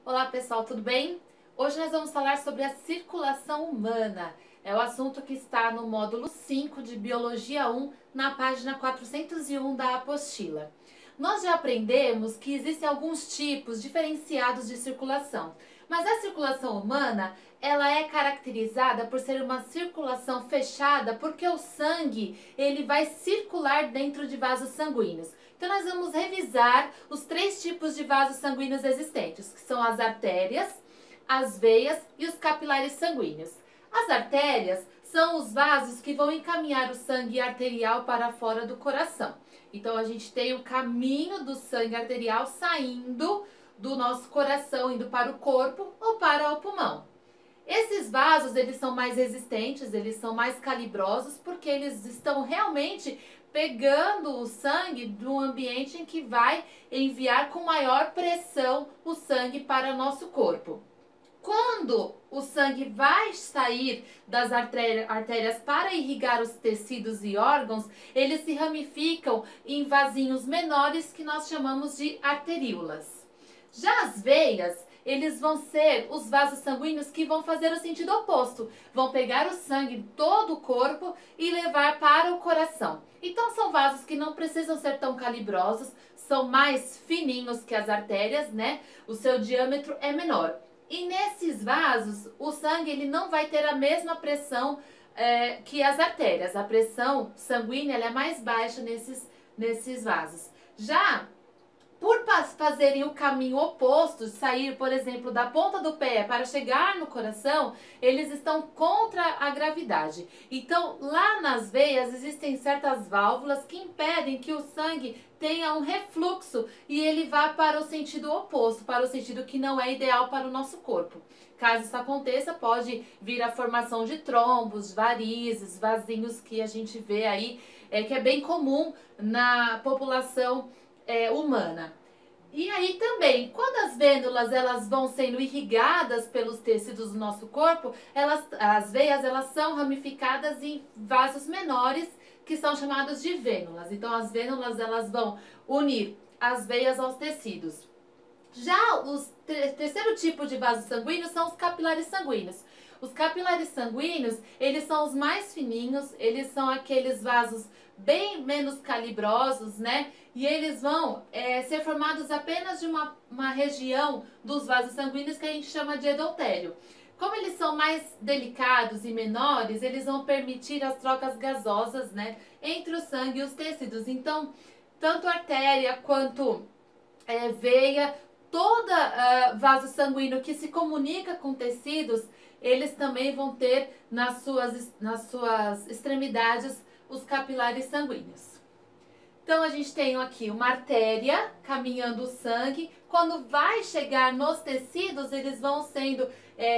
Olá pessoal, tudo bem? Hoje nós vamos falar sobre a circulação humana. É o assunto que está no módulo 5 de Biologia 1, na página 401 da apostila. Nós já aprendemos que existem alguns tipos diferenciados de circulação, mas a circulação humana ela é caracterizada por ser uma circulação fechada porque o sangue ele vai circular dentro de vasos sanguíneos. Então nós vamos revisar os 3 tipos de vasos sanguíneos existentes, que são as artérias, as veias e os capilares sanguíneos. As artérias são os vasos que vão encaminhar o sangue arterial para fora do coração. Então a gente tem o caminho do sangue arterial saindo do nosso coração, indo para o corpo ou para o pulmão. Esses vasos, eles são mais resistentes, eles são mais calibrosos, porque eles estão realmente pegando o sangue do ambiente em que vai enviar com maior pressão o sangue para o nosso corpo. Quando o sangue vai sair das artérias para irrigar os tecidos e órgãos, eles se ramificam em vasinhos menores que nós chamamos de arteríolas. Já as veias, eles vão ser os vasos sanguíneos que vão fazer o sentido oposto. Vão pegar o sangue de todo o corpo e levar para o coração. Então são vasos que não precisam ser tão calibrosos, são mais fininhos que as artérias, né? O seu diâmetro é menor. E nesses vasos, o sangue ele não vai ter a mesma pressão que as artérias. A pressão sanguínea ela é mais baixa nesses vasos. Já por fazerem o caminho oposto, sair, por exemplo, da ponta do pé para chegar no coração, eles estão contra a gravidade. Então, lá nas veias existem certas válvulas que impedem que o sangue tenha um refluxo e ele vá para o sentido oposto, para o sentido que não é ideal para o nosso corpo. Caso isso aconteça, pode vir a formação de trombos, varizes, vasinhos que a gente vê aí, que é bem comum na população humana. E aí também, quando as vênulas elas vão sendo irrigadas pelos tecidos do nosso corpo, as veias elas são ramificadas em vasos menores que são chamados de vênulas. Então as vênulas elas vão unir as veias aos tecidos. Já o terceiro tipo de vaso sanguíneo são os capilares sanguíneos. Os capilares sanguíneos, eles são os mais fininhos, eles são aqueles vasos bem menos calibrosos, né? E eles vão ser formados apenas de uma região dos vasos sanguíneos que a gente chama de endotélio. Como eles são mais delicados e menores, eles vão permitir as trocas gasosas, né, entre o sangue e os tecidos. Então, tanto artéria quanto veia, todo vaso sanguíneo que se comunica com tecidos, eles também vão ter nas suas extremidades os capilares sanguíneos. Então a gente tem aqui uma artéria caminhando o sangue. Quando vai chegar nos tecidos, eles vão sendo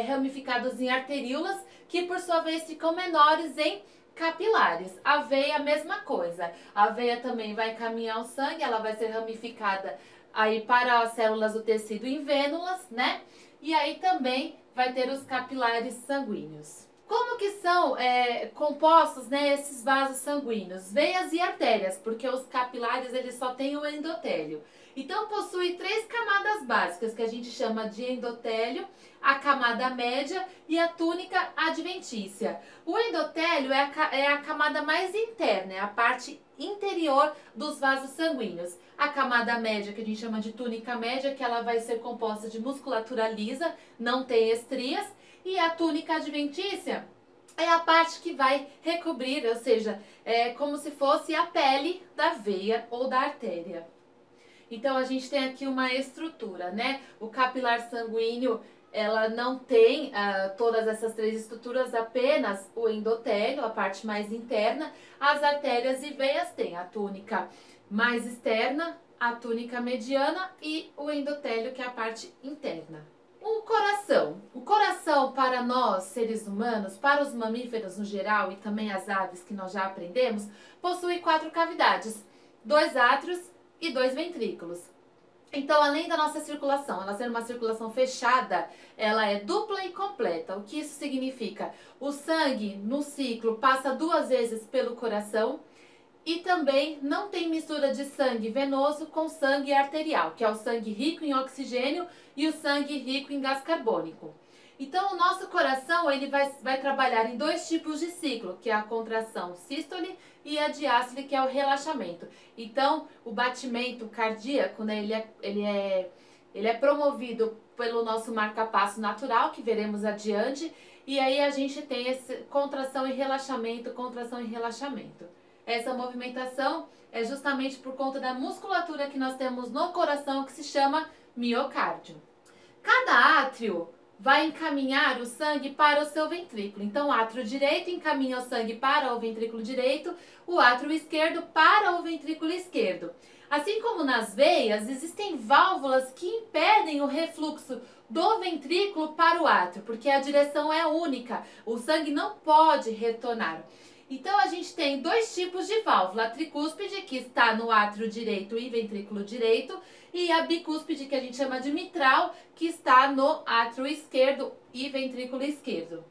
ramificados em arteríolas, que por sua vez ficam menores em capilares. A veia a mesma coisa. A veia também vai caminhar o sangue, ela vai ser ramificada aí para as células do tecido em vênulas, né? E aí também vai ter os capilares sanguíneos. Como que são compostos, né, esses vasos sanguíneos? Veias e artérias, porque os capilares eles só têm o endotélio. Então possui 3 camadas básicas que a gente chama de endotélio, a camada média e a túnica adventícia. O endotélio é a camada mais interna, é a parte interior dos vasos sanguíneos. A camada média, que a gente chama de túnica média, que ela vai ser composta de musculatura lisa, não tem estrias. E a túnica adventícia é a parte que vai recobrir, ou seja, é como se fosse a pele da veia ou da artéria. Então a gente tem aqui uma estrutura, né? O capilar sanguíneo, ela não tem todas essas 3 estruturas, apenas o endotélio, a parte mais interna. As artérias e veias têm a túnica mais externa, a túnica mediana e o endotélio, que é a parte interna. O coração para nós, seres humanos, para os mamíferos no geral e também as aves que nós já aprendemos, possui 4 cavidades, 2 átrios e 2 ventrículos. Então, além da nossa circulação, ela ser uma circulação fechada, ela é dupla e completa. O que isso significa? O sangue no ciclo passa 2 vezes pelo coração E também não tem mistura de sangue venoso com sangue arterial, que é o sangue rico em oxigênio e o sangue rico em gás carbônico. Então, o nosso coração ele vai trabalhar em dois tipos de ciclo, que é a contração sístole e a diástole, que é o relaxamento. Então, o batimento cardíaco, né, ele é promovido pelo nosso marca-passo natural, que veremos adiante, e aí a gente tem essa contração e relaxamento, contração e relaxamento. Essa movimentação é justamente por conta da musculatura que nós temos no coração, que se chama miocárdio. Cada átrio vai encaminhar o sangue para o seu ventrículo. Então, o átrio direito encaminha o sangue para o ventrículo direito, o átrio esquerdo para o ventrículo esquerdo. Assim como nas veias, existem válvulas que impedem o refluxo do ventrículo para o átrio, porque a direção é única, o sangue não pode retornar. Então, a gente tem dois tipos de válvula, a tricúspide, que está no átrio direito e ventrículo direito, e a bicúspide, que a gente chama de mitral, que está no átrio esquerdo e ventrículo esquerdo.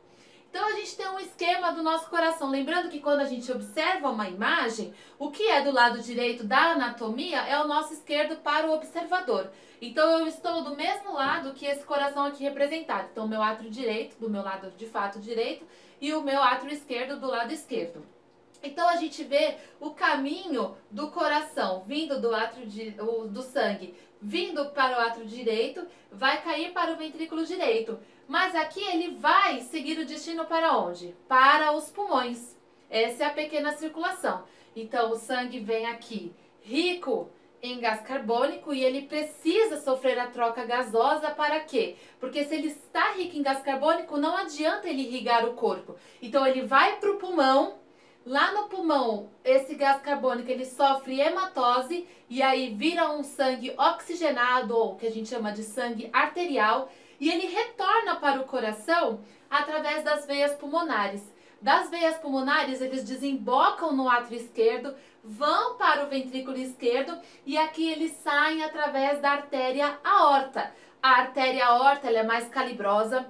Então, a gente tem um esquema do nosso coração. Lembrando que quando a gente observa uma imagem, o que é do lado direito da anatomia é o nosso esquerdo para o observador. Então, eu estou do mesmo lado que esse coração aqui representado. Então, o meu átrio direito, do meu lado de fato direito, e o meu átrio esquerdo do lado esquerdo. Então, a gente vê o caminho do coração vindo do átrio do sangue, vindo para o átrio direito, vai cair para o ventrículo direito. Mas aqui ele vai seguir o destino para onde? Para os pulmões. Essa é a pequena circulação. Então, o sangue vem aqui rico em gás carbônico e ele precisa sofrer a troca gasosa para quê? Porque se ele está rico em gás carbônico, não adianta ele irrigar o corpo. Então, ele vai para o pulmão. Lá no pulmão, esse gás carbônico ele sofre hematose e aí vira um sangue oxigenado, ou que a gente chama de sangue arterial, e ele retorna para o coração através das veias pulmonares. Das veias pulmonares, eles desembocam no átrio esquerdo, vão para o ventrículo esquerdo e aqui eles saem através da artéria aorta. A artéria aorta ela é mais calibrosa,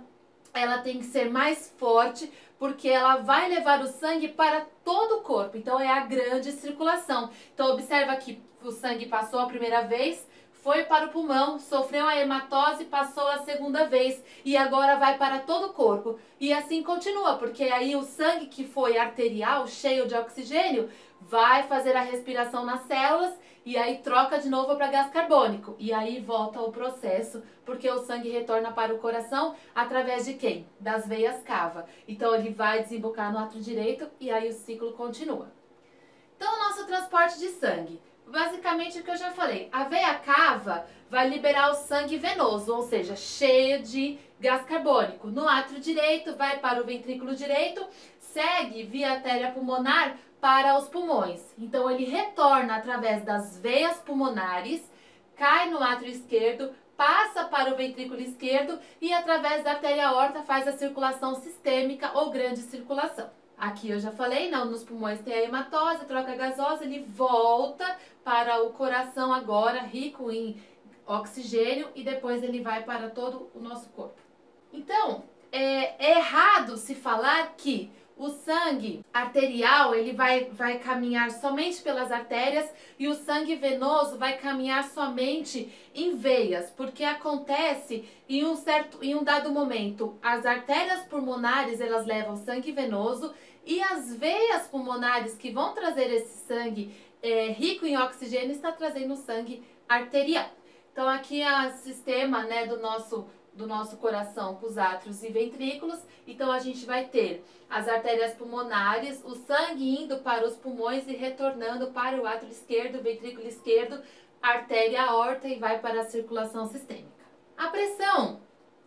ela tem que ser mais forte, porque ela vai levar o sangue para todo o corpo. Então, é a grande circulação. Então, observa que o sangue passou a primeira vez, foi para o pulmão, sofreu a hematose, passou a segunda vez e agora vai para todo o corpo. E assim continua, porque aí o sangue que foi arterial, cheio de oxigênio, vai fazer a respiração nas células e aí troca de novo para gás carbônico. E aí volta o processo, porque o sangue retorna para o coração através de quem? Das veias cava. Então ele vai desembocar no átrio direito e aí o ciclo continua. Então o nosso transporte de sangue. Basicamente o que eu já falei, a veia cava vai liberar o sangue venoso, ou seja, cheio de gás carbônico. No átrio direito vai para o ventrículo direito, segue via artéria pulmonar para os pulmões. Então ele retorna através das veias pulmonares, cai no átrio esquerdo, passa para o ventrículo esquerdo e através da artéria aorta faz a circulação sistêmica ou grande circulação. Aqui eu já falei, não, nos pulmões tem a hematose, troca gasosa, ele volta para o coração agora, rico em oxigênio, e depois ele vai para todo o nosso corpo. Então, é errado se falar que o sangue arterial ele vai caminhar somente pelas artérias e o sangue venoso vai caminhar somente em veias, porque acontece em um dado momento, as artérias pulmonares elas levam sangue venoso e as veias pulmonares que vão trazer esse sangue rico em oxigênio está trazendo sangue arterial. Então aqui é o sistema, né, do nosso coração com os átrios e ventrículos. Então a gente vai ter as artérias pulmonares, o sangue indo para os pulmões e retornando para o átrio esquerdo, ventrículo esquerdo, artéria aorta e vai para a circulação sistêmica. A pressão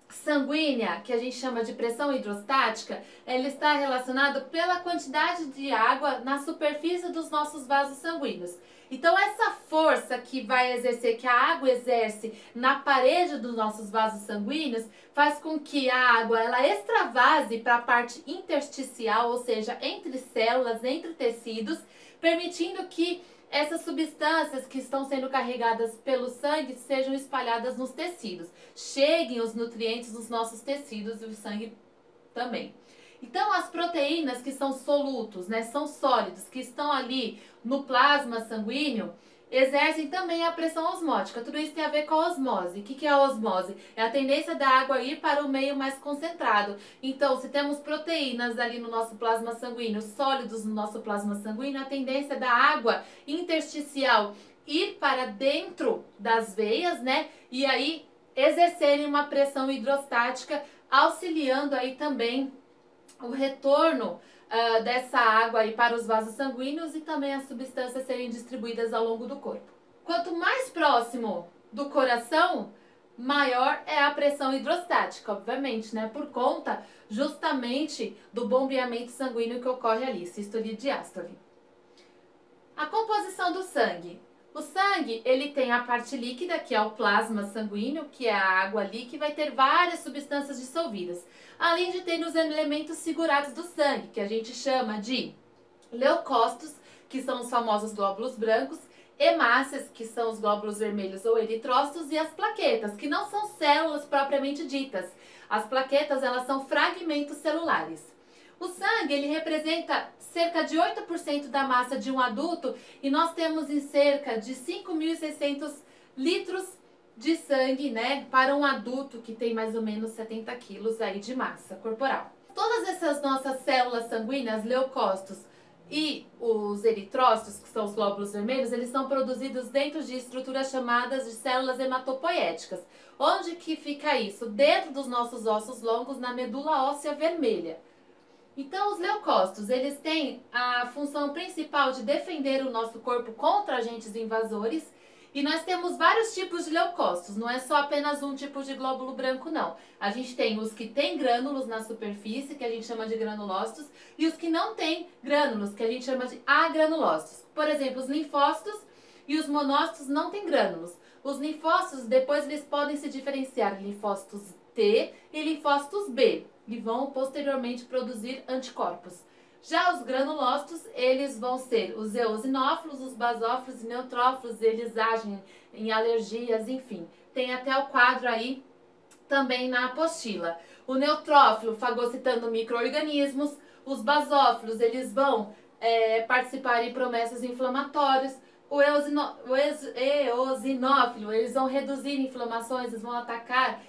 sanguínea, que a gente chama de pressão hidrostática, ela está relacionada pela quantidade de água na superfície dos nossos vasos sanguíneos. Então essa força que vai exercer, que a água exerce na parede dos nossos vasos sanguíneos, faz com que a água ela extravase para a parte intersticial, ou seja, entre células, entre tecidos, permitindo que essas substâncias que estão sendo carregadas pelo sangue sejam espalhadas nos tecidos. Cheguem os nutrientes nos nossos tecidos e o sangue também. Então, as proteínas que são solutos, né, são sólidos, que estão ali no plasma sanguíneo, exercem também a pressão osmótica. Tudo isso tem a ver com a osmose. O que é a osmose? É a tendência da água ir para o meio mais concentrado. Então, se temos proteínas ali no nosso plasma sanguíneo, sólidos no nosso plasma sanguíneo, a tendência da água intersticial ir para dentro das veias, né? E aí exercerem uma pressão hidrostática, auxiliando aí também o retorno dessa água aí para os vasos sanguíneos e também as substâncias serem distribuídas ao longo do corpo. Quanto mais próximo do coração, maior é a pressão hidrostática, obviamente, né? Por conta justamente do bombeamento sanguíneo que ocorre ali, sístole e diástole. A composição do sangue. O sangue, ele tem a parte líquida, que é o plasma sanguíneo, que é a água ali, que vai ter várias substâncias dissolvidas. Além de ter os elementos segurados do sangue, que a gente chama de leucócitos, que são os famosos glóbulos brancos, hemácias, que são os glóbulos vermelhos ou eritrócitos, e as plaquetas, que não são células propriamente ditas. As plaquetas, elas são fragmentos celulares. O sangue, ele representa cerca de 8% da massa de um adulto e nós temos em cerca de 5.600 litros de sangue, né, para um adulto que tem mais ou menos 70 quilos aí de massa corporal. Todas essas nossas células sanguíneas, leucócitos e os eritrócitos, que são os glóbulos vermelhos, eles são produzidos dentro de estruturas chamadas de células hematopoéticas. Onde que fica isso? Dentro dos nossos ossos longos, na medula óssea vermelha. Então, os leucócitos, eles têm a função principal de defender o nosso corpo contra agentes invasores. E nós temos vários tipos de leucócitos, não é só apenas um tipo de glóbulo branco, não. A gente tem os que têm grânulos na superfície, que a gente chama de granulócitos, e os que não têm grânulos, que a gente chama de agranulócitos. Por exemplo, os linfócitos e os monócitos não têm grânulos. Os linfócitos, depois eles podem se diferenciar em linfócitos T e linfócitos B, e vão posteriormente produzir anticorpos. Já os granulócitos, eles vão ser os eosinófilos, os basófilos e neutrófilos, eles agem em alergias, enfim. Tem até o quadro aí também na apostila. O neutrófilo fagocitando micro-organismos, os basófilos, eles vão participar em promessas inflamatórias. O eosinófilo, eles vão reduzir inflamações, eles vão atacar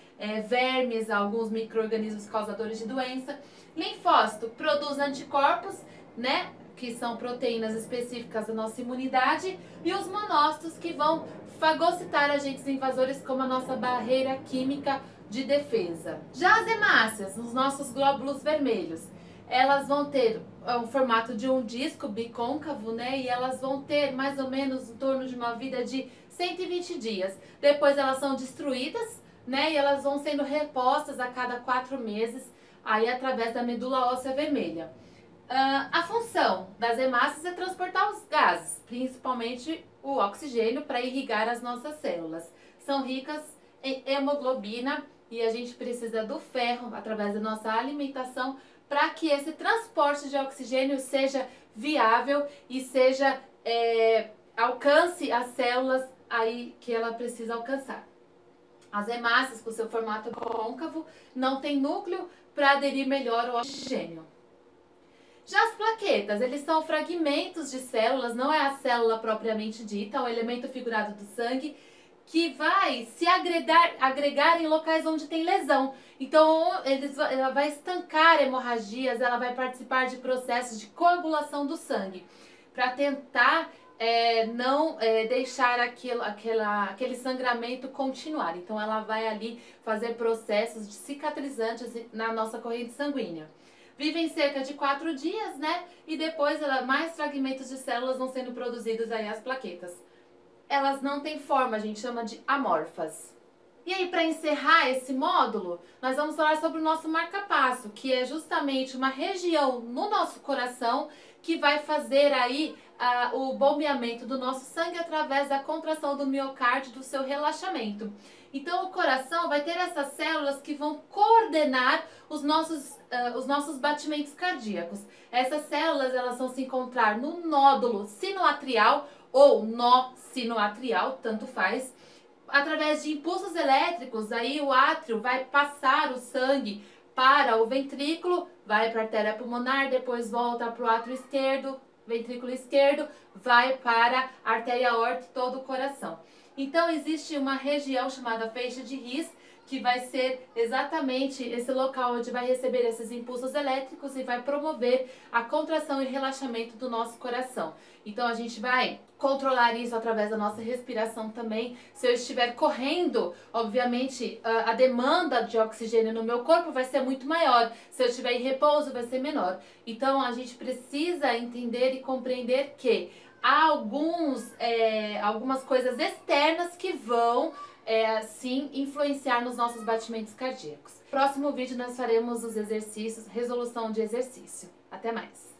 vermes, alguns micro-organismos causadores de doença. Linfócito produz anticorpos, né, que são proteínas específicas da nossa imunidade, e os monócitos que vão fagocitar agentes invasores como a nossa barreira química de defesa. Já as hemácias, os nossos glóbulos vermelhos, elas vão ter o formato de um disco bicôncavo, né, e elas vão ter mais ou menos em torno de uma vida de 120 dias. Depois elas são destruídas, né, e elas vão sendo repostas a cada 4 meses, aí através da medula óssea vermelha. A função das hemácias é transportar os gases, principalmente o oxigênio, para irrigar as nossas células. São ricas em hemoglobina e a gente precisa do ferro através da nossa alimentação para que esse transporte de oxigênio seja viável e seja alcance as células aí que ela precisa alcançar. As hemácias, com seu formato côncavo, não tem núcleo para aderir melhor ao oxigênio. Já as plaquetas, eles são fragmentos de células, não é a célula propriamente dita, é um elemento figurado do sangue que vai se agregar em locais onde tem lesão. Então, ela vai estancar hemorragias, ela vai participar de processos de coagulação do sangue, para tentar não deixar aquele sangramento continuar. Então, ela vai ali fazer processos de cicatrizantes na nossa corrente sanguínea. Vivem cerca de 4 dias, né? E depois mais fragmentos de células vão sendo produzidos aí as plaquetas. Elas não têm forma, a gente chama de amorfas. E aí, para encerrar esse módulo, nós vamos falar sobre o nosso marca-passo, que é justamente uma região no nosso coração que vai fazer aí o bombeamento do nosso sangue através da contração do miocárdio, do seu relaxamento. Então, o coração vai ter essas células que vão coordenar os nossos batimentos cardíacos. Essas células, elas vão se encontrar no nódulo sinoatrial ou nó sinoatrial, tanto faz. Através de impulsos elétricos, aí o átrio vai passar o sangue para o ventrículo, vai para a artéria pulmonar, depois volta para o átrio esquerdo, ventrículo esquerdo, vai para a artéria aorta e todo o coração. Então existe uma região chamada feixe de His, que vai ser exatamente esse local onde vai receber esses impulsos elétricos e vai promover a contração e relaxamento do nosso coração. Então a gente vai controlar isso através da nossa respiração também. Se eu estiver correndo, obviamente a demanda de oxigênio no meu corpo vai ser muito maior. Se eu estiver em repouso, vai ser menor. Então a gente precisa entender e compreender que há algumas coisas externas que vão sim influenciar nos nossos batimentos cardíacos. Próximo vídeo nós faremos os exercícios, resolução de exercício. Até mais!